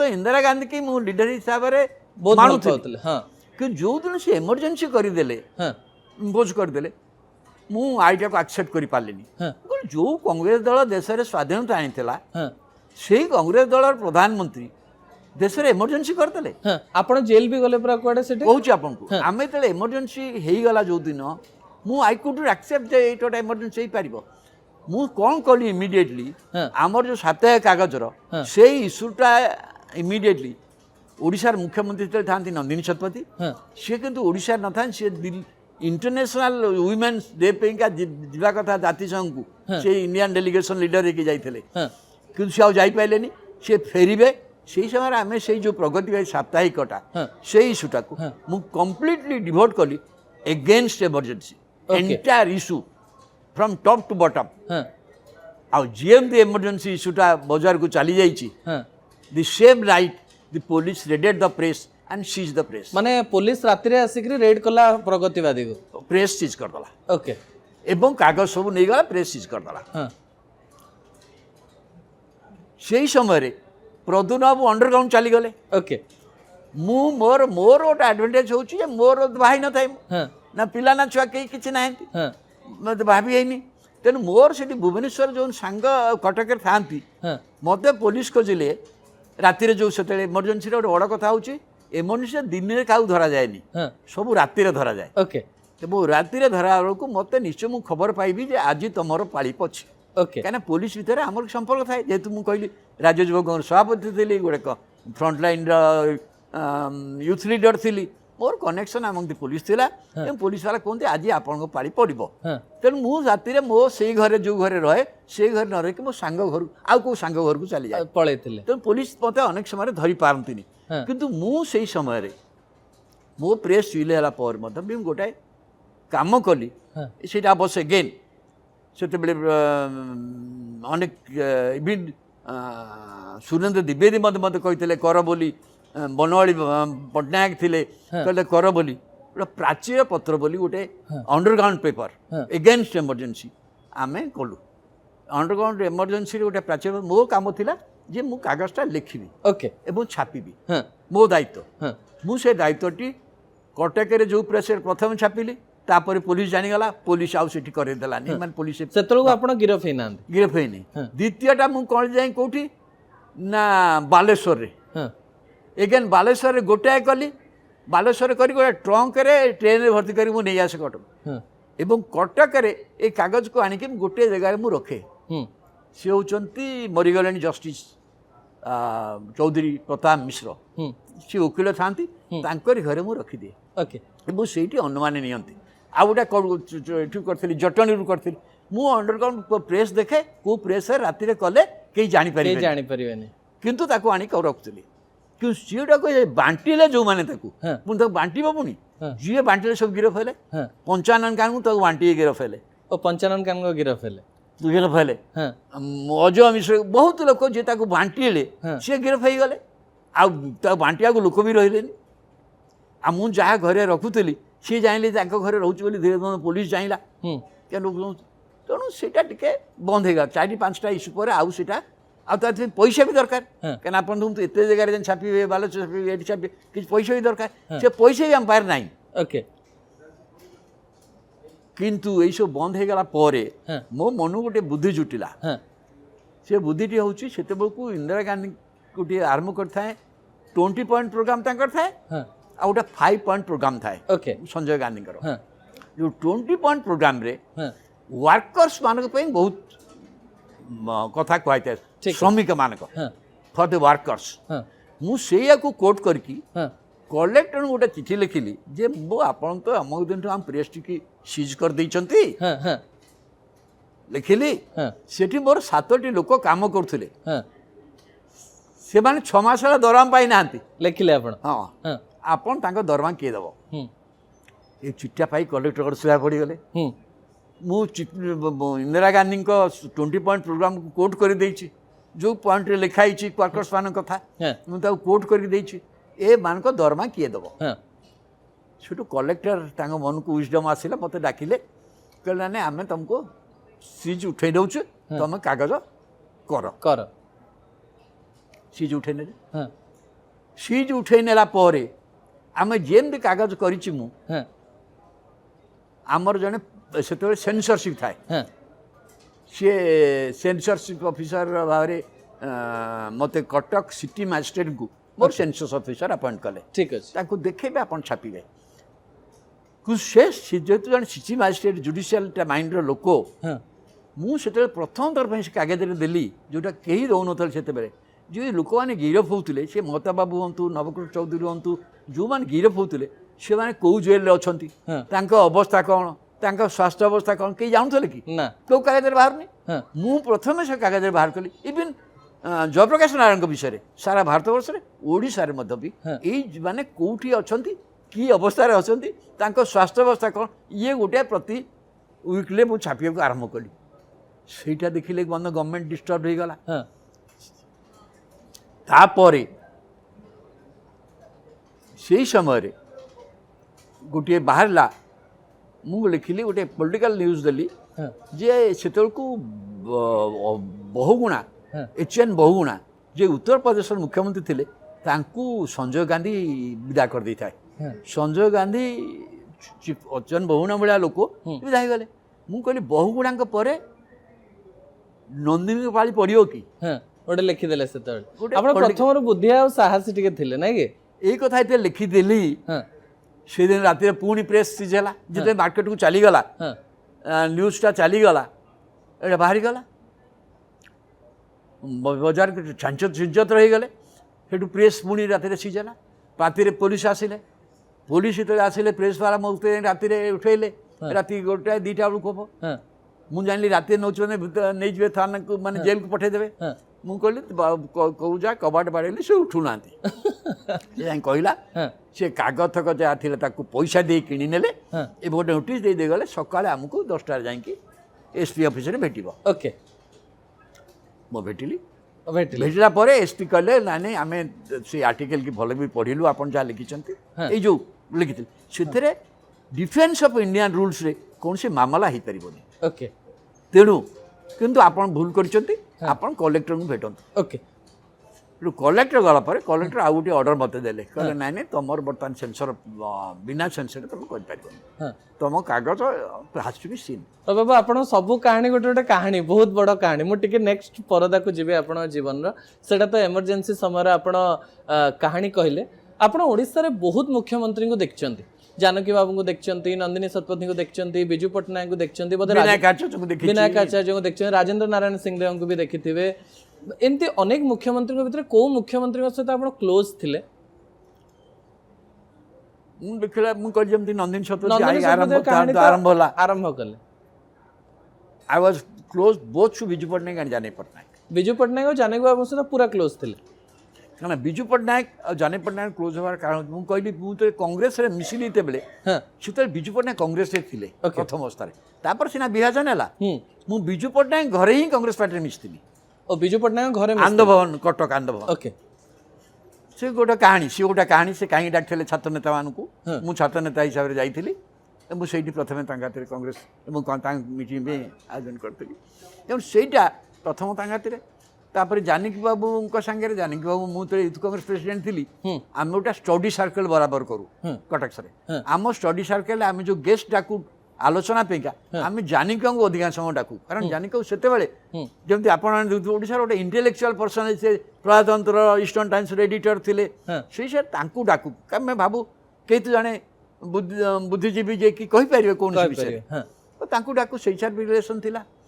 इंदिरा गांधी की मु लीडर हिसाब से बहुत भल मानुଥିଲି पाउଥିଲେ हाँ कि जो दिन से इमरजेंसी करदेले हाँ इम्पोज करदेले मु आईटा को एक्सेप्ट कर पारलिनी हाँ जो कांग्रेस दल देश में स्वाधीनता आनीला हाँ से कांग्रेस दल प्रधानमंत्री देश में इमरजेंसी करदेले हाँ आपण जेल भी गले पूरा कुआडे सेठी कहूँ आपको आम जो इमरजेंसी होगला जो दिन मु आई कुड एक्सेप्ट जे ये इमरजेंसी हो पार मु कौन कली इमिडिएटली हाँ। आमर जो साप्ताहिक कागजर हाँ। से इश्यूटा इमिडिएटली ओडिशार मुख्यमंत्री जो था नंदिनी शतपथी हाँ सी किंतु ओडिशा न था सी इंटरनेशनल वुमेन्स डे पेका जा कथा जातिसंघ को हाँ। से इंडियन डेलीगेशन लीडर होके जाते हाँ कि सी आईपारे सी फेरबे से समय आम से जो प्रगति साप्ताहिकटा हाँ। से इश्यूटा को हाँ। मु completely devotedly against emergency Okay. Entire issue from top to bottom हाँ आ जीएमती इमरजेंसी इश्यूटा बजार को चली जाइए हाँ the same night the police raided the press and seized the press माने पुलिस राति रे आसिक रेड कला प्रगतिवादी को प्रेस सीज करदेला ओके एवं कागज सब नहीं गला प्रेस सीज करदेला हाँ से समय प्रद्युम्न बाबू अंडरग्राउंड चली गले ओके मु मोर मोर गोटे एडभांटेज हो मोर भाई न था हाँ ना पिला ना छुआ कहीं किसी ना हाँ मत भाभी है तेणु मोर से भुवनेश्वर जो सांग कटक था हाँ मत पुलिस खोजिले राति जो से इमरजेंसी गोटे बड़ कथा हूँ एमरजेंसी दिन में क्या धरा जाए हाँ सब राति धरा जाए ओके तो राति धरा बेलू मत निश्चय मुझे खबर पाइबी जे आज तुम पाली पछे ओके कहीं पुलिस भितर आम संपर्क थाए जेहेतु मुझे कहली राज्य युवक सभापति थी गोटे फ्रंटलाइन यूथ लीडर थी मोर कनेक्शन आम पुलिस थिला पुलिस वाला कहते आज आपन पाली पड़ो हाँ तेणु मुझे राति मो से घरे जो घरे रहे से घर न रही मो सांग घर आउ कौ सांग घर को चली जाए पड़े तेणु पुलिस मत अनेक समय धरी पारती हाँ। किंतु मु से समय मो प्रेस सिल है भी गोटाए काम कली हाँ से अवश्य गेन से अनेक इवन सुरेंद्र द्विवेदी मत कहते कर बोली बनवाड़ी पट्टनायक थिले कहले कर बोली गोटे प्राचीर पत्र बोली गोटे अंडरग्राउंड पेपर हाँ। एगेन्स्ट इमरजेंसी आम कलु अंडरग्राउंड इमरजेंसी गोटे प्राचीर मो काम थिला जे मु कागजटा लिखिबी ओके एवं छापिबी हाँ मो दायित्व हाँ मु से दायित्वटी कटक जो प्रेस प्रथम छापिली तापर पुलिस जानीगला पुलिस आउ सेठी करदेलानी माने पुलिस सेतलको आपण गिरफ हे नांद गिरफ होनी हाँ। द्वितीयटा मु कौन जाए कौटी ना बालेश्वर रे हाँ एगेन बालेश्वर गोटाए कली बालेश्वर कर गोटे ट्रंक ट्रेन रे भर्ती करी नहीं आसे कटक हाँ एवं कटक ए कागज को आनिक गोटे जगह मु रखे सी होचंती मरीगले जस्टिस चौधरी प्रताप मिश्र सी वकिल था घरे मु रखिदिए ओके एवं से अनुमान नियंती आ गोटे करी जटणी करी मु अंडरग्राउंड प्रेस देखे को प्रेस राति कले कहीं जापर जानी परिबेनी किंतु ताको आनी रखुली कि सीटा को बांटिले जो मैंने हाँ। पुणी बांटब पुणी हाँ। जी बांटिले सब गिरफ हेले हाँ 55 कान को बांटी गिरफ हेले ओ 55 कान को गिरफ हेले गिरफ हेले हाँ अजय मिश्र बहुत लोक जे बांटिले हाँ। सी गिरफ हो गले आ बांटिया लोक भी रही आ मु जहाँ घरे रखुली सी जाइले घरे रोचे बोली धीरे धीरे पुलिस जाइला क्या लोग तेणु सीटा टिके बंद होगा 4-5टा इश्यू पर आउ सीटा आते पैसा भी दरकार हाँ। क्या आप एत जगह छापे बालेश्वर छापे ये छापे किसी पैसा भी दरकार से पैसा भी आम पार ना ओके किंतु ये सब बंद हो गला पर हाँ। मो मन गोटे बुद्धि जुटिला हाँ से बुद्धिटी हूँ से इंदिरा गांधी गोटे आरंभ करता 20 पॉइंट प्रोग्राम थाए हाँ आ गोटे 5 पॉइंट प्रोग्राम थाए ओके संजय गांधी हाँ जो 20 पॉइंट प्रोग्राम रे हाँ वर्कर्स मानक पे बहुत कथा कहता है ठीक है। श्रमिक मानक हाँ फॉर द वर्कर्स हाँ मुझे कोट करकी हाँ कलेक्टर गोटे चिठी लिखिली जे मो आपन तो अमुक दिन आम प्रेस टी सीज कर देइचंती हाँ हाँ लिखिली हाँ सेठी मोर 7टी लोक काम करथुले हाँ से माने 6 मास वाला दरमाहा पाई नांती लिखिले आपण हाँ हाँ आपन तांको दरमाहा किए दबो ये चिट्ठा पाई कलेक्टर सुधा पड़ी गले मु इंदिरा गांधी को 20 पॉइंट प्रोग्राम को कोट कर देछि जो पॉइंट रे लिखाई वर्कर्स मान कथा मुझे कोट कर देछि ए मान को दरमाहा किए दबो सेठू कलेक्टर तांको मन को विजडम आसिला मते डाकिले कहले ना आमे तुमको सीज उठे दउछु तुम कागज कर कर सीज उठे ने ସିଜ୍ ଉଠେଇ ନେଲା ପରେ ଆମେ ଯେମିତି କାଗଜ କରିଛି ମୁଁ ହଁ ଆମର ଜଣେ ସେତେବେଳେ ସେନ୍ସରସିପ୍ ଥାଏ ହଁ ସିଏ ସେନ୍ସରସିପ୍ ଅଫିସର ଭାବରେ ମୋତେ କଟକ ସିଟି ମାଜିଷ୍ଟ୍ରେଟ୍କୁ ମୋର ସେନ୍ସସ୍ ଅଫିସର ଆପଏଣ୍ଟ କଲେ ଠିକ ଅଛି ତାକୁ ଦେଖେଇବେ ଆପଣ ଛାପିବେ ସେ ଯେହେତୁ ଜଣେ ସିଟି ମାଜିଷ୍ଟ୍ରେଟ୍ ଜୁଡ଼ିସିଆଲଟା ମାଇଣ୍ଡର ଲୋକ ହଁ ମୁଁ ସେତେବେଳେ ପ୍ରଥମ ଥର ପାଇଁ ସେ କାଗଜରେ ଦେଲି ଯେଉଁଟା କେହି ଦେଉନଥିଲେ ସେତେବେଳେ ଯେଉଁ ଲୋକମାନେ ଗିରଫ ହେଉଥିଲେ ସେ ମମତା ବାବୁ ହୁଅନ୍ତୁ ନବକୃଷ୍ଣ ଚୌଧୁରୀ ହୁଅନ୍ତୁ ଯେଉଁମାନେ ଗିରଫ ହେଉଥିଲେ ସେମାନେ କେଉଁ ଜେଲରେ ଅଛନ୍ତି ହଁ ତାଙ୍କ ଅବସ୍ଥା କ'ଣ ତାଙ୍କ ସ୍ୱାସ୍ଥ୍ୟ ଅବସ୍ଥା କ'ଣ କେହି ଜାଣୁଥିଲେ କି ନା କେଉଁ କାଗଜରେ ବାହାରୁନି ହଁ ମୁଁ ପ୍ରଥମେ ସେ କାଗଜରେ ବାହାର କଲି ଇଭିନ୍ ଜୟପ୍ରକାଶ ନାରାୟଣଙ୍କ ବିଷୟରେ ସାରା ଭାରତବର୍ଷରେ ଓଡ଼ିଶାରେ ମଧ୍ୟ ବି ହଁ। ଏଇ ମାନେ କେଉଁଠି ଅଛନ୍ତି କି ଅବସ୍ଥାରେ ଅଛନ୍ତି ତାଙ୍କ ସ୍ୱାସ୍ଥ୍ୟ ଅବସ୍ଥା କ'ଣ ଇଏ ଗୋଟେ ପ୍ରତି ୱିକ୍ରେ ମୁଁ ଛାପିବାକୁ ଆରମ୍ଭ କଲି ସେଇଟା ଦେଖିଲେ ମଧ୍ୟ ଗଭର୍ଣ୍ଣମେଣ୍ଟ ଡିଷ୍ଟର୍ବ ହେଇଗଲା ହଁ ତାପରେ ସେଇ ସମୟରେ ଗୋଟିଏ ବାହାରିଲା ମୁଁ ଲେଖିଲି ଗୋଟେ ପଲିଟିକାଲ ନ୍ୟୁଜ୍ ଦେଲି ହଁ ଯେ ସେତେବେଳକୁ ବହୁଗୁଣା ହଁ ଏଚ୍.ଏନ୍. ବହୁଗୁଣା ଯେ ଉତ୍ତରପ୍ରଦେଶର ମୁଖ୍ୟମନ୍ତ୍ରୀ ଥିଲେ ତାଙ୍କୁ ସଞ୍ଜୟ ଗାନ୍ଧୀ ବିଦା କରିଦେଇଥାଏ ହଁ ସଞ୍ଜୟ ଗାନ୍ଧୀ ଏଚ୍.ଏନ୍. ବହୁଗୁଣା ଭଳିଆ ଲୋକ ବିଦା ହେଇଗଲେ ମୁଁ କହିଲି ବହୁଗୁଣାଙ୍କ ପରେ ନନ୍ଦିନୀଙ୍କ ପାଳି ପଡ଼ିବ କି ହଁ ଗୋଟେ ଲେଖିଦେଲେ ସେତେବେଳେ ଗୋଟେ ଆପଣ ପ୍ରଥମରୁ ବୁଦ୍ଧି ଆଉ ସାହସୀ ଟିକେ ଥିଲେ ନାଇଁ କି ଏଇ କଥା ଏତେ ଲେଖିଦେଲି ହଁ ସେଦିନ ରାତିରେ ପୁଣି ପ୍ରେସ୍ ସିଜ୍ ହେଲା ଯେତେବେଳେ ମାର୍କେଟକୁ ଚାଲିଗଲା ହଁ ନ୍ୟୁଜ୍ଟା ଚାଲିଗଲା ଏଇଟା ବାହାରିଗଲା ବଜାର ଛାଞ୍ଚତ ରହିଗଲେ ସେଠୁ ପ୍ରେସ୍ ପୁଣି ରାତିରେ ସିଜ୍ ହେଲା ରାତିରେ ପୋଲିସ ଆସିଲେ ପୋଲିସ ଯେତେବେଳେ ଆସିଲେ ପ୍ରେସ୍ ବାଲା ମୋତେ ରାତିରେ ଉଠେଇଲେ ରାତି 1ଟା 2ଟା ବେଳକୁ ହବ ହଁ ମୁଁ ଜାଣିଲି ରାତିରେ ନେଉଛନ୍ତି ନେଇଯିବେ ଥାନାକୁ ମାନେ ଜେଲ୍କୁ ପଠେଇଦେବେ ହଁ ମୁଁ କହିଲି କେଉଁ ଯା କବାଟ ବାଡ଼େଇଲି ସେ ଉଠୁନାହାନ୍ତି ସେ ଯାଇ କହିଲା ହଁ ସେ କାଗଜତକ ଯାହା ଥିଲା ତାକୁ ପଇସା ଦେଇ କିଣି ନେଲେ ହଁ ଏବେ ଗୋଟେ ନୋଟିସ୍ ଦେଇଗଲେ ସକାଳେ ଆମକୁ 10ଟାରେ ଯାଇକି ଏସ୍.ପି. ଅଫିସରେ ଭେଟିବ ଓକେ ମୁଁ ଭେଟିଲି ଭେଟିଲେ ଭେଟିଲା ପରେ ଏସ୍.ପି. କହିଲେ ନାଇଁ ନାଇଁ ଆମେ ସେ ଆର୍ଟିକଲ୍ କି ଭଲ ବି ପଢ଼ିଲୁ ଆପଣ ଯାହା ଲେଖିଛନ୍ତି ହଁ। ଏଇ ଯେଉଁ ଲେଖିଥିଲେ ସେଥିରେ ଡିଫେନ୍ସ ଅଫ୍ ଇଣ୍ଡିଆନ୍ ରୁଲ୍ସରେ କୌଣସି ମାମଲା ହେଇପାରିବନି ଓକେ ତେଣୁ କିନ୍ତୁ ଆପଣ ଭୁଲ କରିଛନ୍ତି ଆପଣ କଲେକ୍ଟରଙ୍କୁ ଭେଟନ୍ତୁ ଓକେ ସେଠୁ କଲେକ୍ଟର ଗଲା ପରେ କଲେକ୍ଟର ଆଉ ଗୋଟେ ଅର୍ଡ଼ର ମୋତେ ଦେଲେ କହିଲେ ନାଇଁ ନାଇଁ ତୁମର ବର୍ତ୍ତମାନ ସେନ୍ସର ବିନା ସେନ୍ସରରେ ତୁମେ କରିପାରିବନି ହଁ ତୁମ କାଗଜ ହାଜ୍ ଟୁ ବି ସିନ୍ ତ ବାବା ଆପଣ ସବୁ କାହାଣୀ ଗୋଟେ ଗୋଟେ କାହାଣୀ ବହୁତ ବଡ଼ କାହାଣୀ ମୁଁ ଟିକେ ନେକ୍ସଟ ପରଦାକୁ ଯିବି ଆପଣଙ୍କ ଜୀବନର ସେଇଟା ତ ଏମର୍ଜେନ୍ସି ସମୟରେ ଆପଣ କାହାଣୀ କହିଲେ ଆପଣ ଓଡ଼ିଶାରେ ବହୁତ ମୁଖ୍ୟମନ୍ତ୍ରୀଙ୍କୁ ଦେଖିଛନ୍ତି ଜାନକୀ ବାବୁଙ୍କୁ ଦେଖିଛନ୍ତି ନନ୍ଦିନୀ ଶତପଥୀଙ୍କୁ ଦେଖିଛନ୍ତି ବିଜୁ ପଟ୍ଟନାୟକଙ୍କୁ ଦେଖିଛନ୍ତି ବୋଧେ ବିନାୟକ ଆଚାର୍ଯ୍ୟଙ୍କୁ ଦେଖିଛି ବିନାୟକ ଆଚାର୍ଯ୍ୟଙ୍କୁ ଦେଖିଛନ୍ତି ରାଜେନ୍ଦ୍ର ନାରାୟଣ ସିଂଦେଓଙ୍କୁ ବି ଦେଖିଥିବେ ଏମିତି ଅନେକ ମୁଖ୍ୟମନ୍ତ୍ରୀଙ୍କ ଭିତରେ କୋଉ ମୁଖ୍ୟମନ୍ତ୍ରୀଙ୍କ ସହିତ ଆପଣ କ୍ଲୋଜ୍ ଥିଲେ ମୁଁ ଦେଖିଲା ମୁଁ କହିଲି ଯେମିତି ନନ୍ଦିନୀ ଶତପଥୀ ନନ୍ଦିନୀ ଶତପଥୀଙ୍କ କାହାଣୀ ତ ଆରମ୍ଭ ହେଲା ଆରମ୍ଭ କଲେ I was close both to Biju Pattnaik and Janaki Pattnaik Biju Pattnaik ଆଉ ଜାନକୀ ବାବୁଙ୍କ ସହିତ ପୁରା କ୍ଲୋଜ୍ ଥିଲେ କାରଣ ବିଜୁ ପଟ୍ଟନାୟକ ଆଉ ଜାନକୀ ପଟ୍ଟନାୟକ କ୍ଲୋଜ୍ ହେବାର କାରଣ ମୁଁ କହିଲି ମୁଁ ତ କଂଗ୍ରେସରେ ମିଶିଲି ଯେତେବେଳେ ହଁ ସେତେବେଳେ ବିଜୁ ପଟ୍ଟନାୟକ କଂଗ୍ରେସରେ ଥିଲେ Okay. ପ୍ରଥମ ଅବସ୍ଥାରେ ତାପରେ ସିନା ବିଭାଜନ ହେଲା ହୁଁ ମୁଁ ବିଜୁ ପଟ୍ଟନାୟକ ଘରେ ହିଁ କଂଗ୍ରେସ ପାର୍ଟିରେ ମିଶିଥିଲି ଓ ବିଜୁ ପଟ୍ଟନାୟକ ଘରେ ଆନନ୍ଦଭବନ କଟକ ଆନନ୍ଦଭବନ ଓକେ ସେ ଗୋଟେ କାହାଣୀ ସେ କାହିଁକି ଡାକିଥିଲେ ଛାତ୍ର ନେତାମାନଙ୍କୁ ହଁ। ମୁଁ ଛାତ୍ର ନେତା ହିସାବରେ ଯାଇଥିଲି ଏବଂ ସେଇଠି ପ୍ରଥମେ ତାଙ୍କ ହାତରେ କଂଗ୍ରେସ ଏବଂ ତାଙ୍କ ମିଟିଂ ପାଇଁ ଆୟୋଜନ କରିଥିଲି ଏବଂ ସେଇଟା ପ୍ରଥମ ତାଙ୍କ ହାତରେ ତାପରେ ଜାନକୀ ବାବୁଙ୍କ ସାଙ୍ଗରେ ଜାନକୀ ବାବୁ ମୁଁ ତ ୟୁଥ୍ କଂଗ୍ରେସ ପ୍ରେସିଡେଣ୍ଟ ଥିଲି ହୁଁ ଆମେ ଗୋଟେ ଷ୍ଟଡି ସାର୍କଲ୍ ବରାବର କରୁ ହୁଁ କଟକରେ ହଁ। ଆମ ଷ୍ଟଡି ସାର୍କଲ୍ରେ ଆମେ ଯେଉଁ ଗେଷ୍ଟ ଡାକୁ ଆଲୋଚନା ପାଇଁକା ଆମେ ଜାନକୀଙ୍କୁ ଅଧିକାଂଶ ସମୟ ଡାକୁ କାରଣ ଜାନକୀ ସେତେବେଳେ ହୁଁ ଯେମିତି ଆପଣ ଓଡ଼ିଶାର ଗୋଟେ ଇଣ୍ଟେଲେକ୍ଚୁଆଲ ପର୍ସନ ସେ ପ୍ରଜାତନ୍ତ୍ର ଇଷ୍ଟର୍ଣ୍ଣ ଟାଇମ୍ସର ଏଡିଟର ଥିଲେ ହଁ ସେଇ ସାର୍ ତାଙ୍କୁ ଡାକୁ ଆମେ ଭାବୁ କେହି ତ ଜଣେ ବୁଦ୍ଧିଜୀବୀ ଯିଏକି କହିପାରିବେ କୌଣସି ବିଷୟରେ କହିପାରିବେ ହଁ ତ ତାଙ୍କୁ ଡାକୁ ସେଇ ସାର୍ ବି ରିଲେସନ୍ ଥିଲା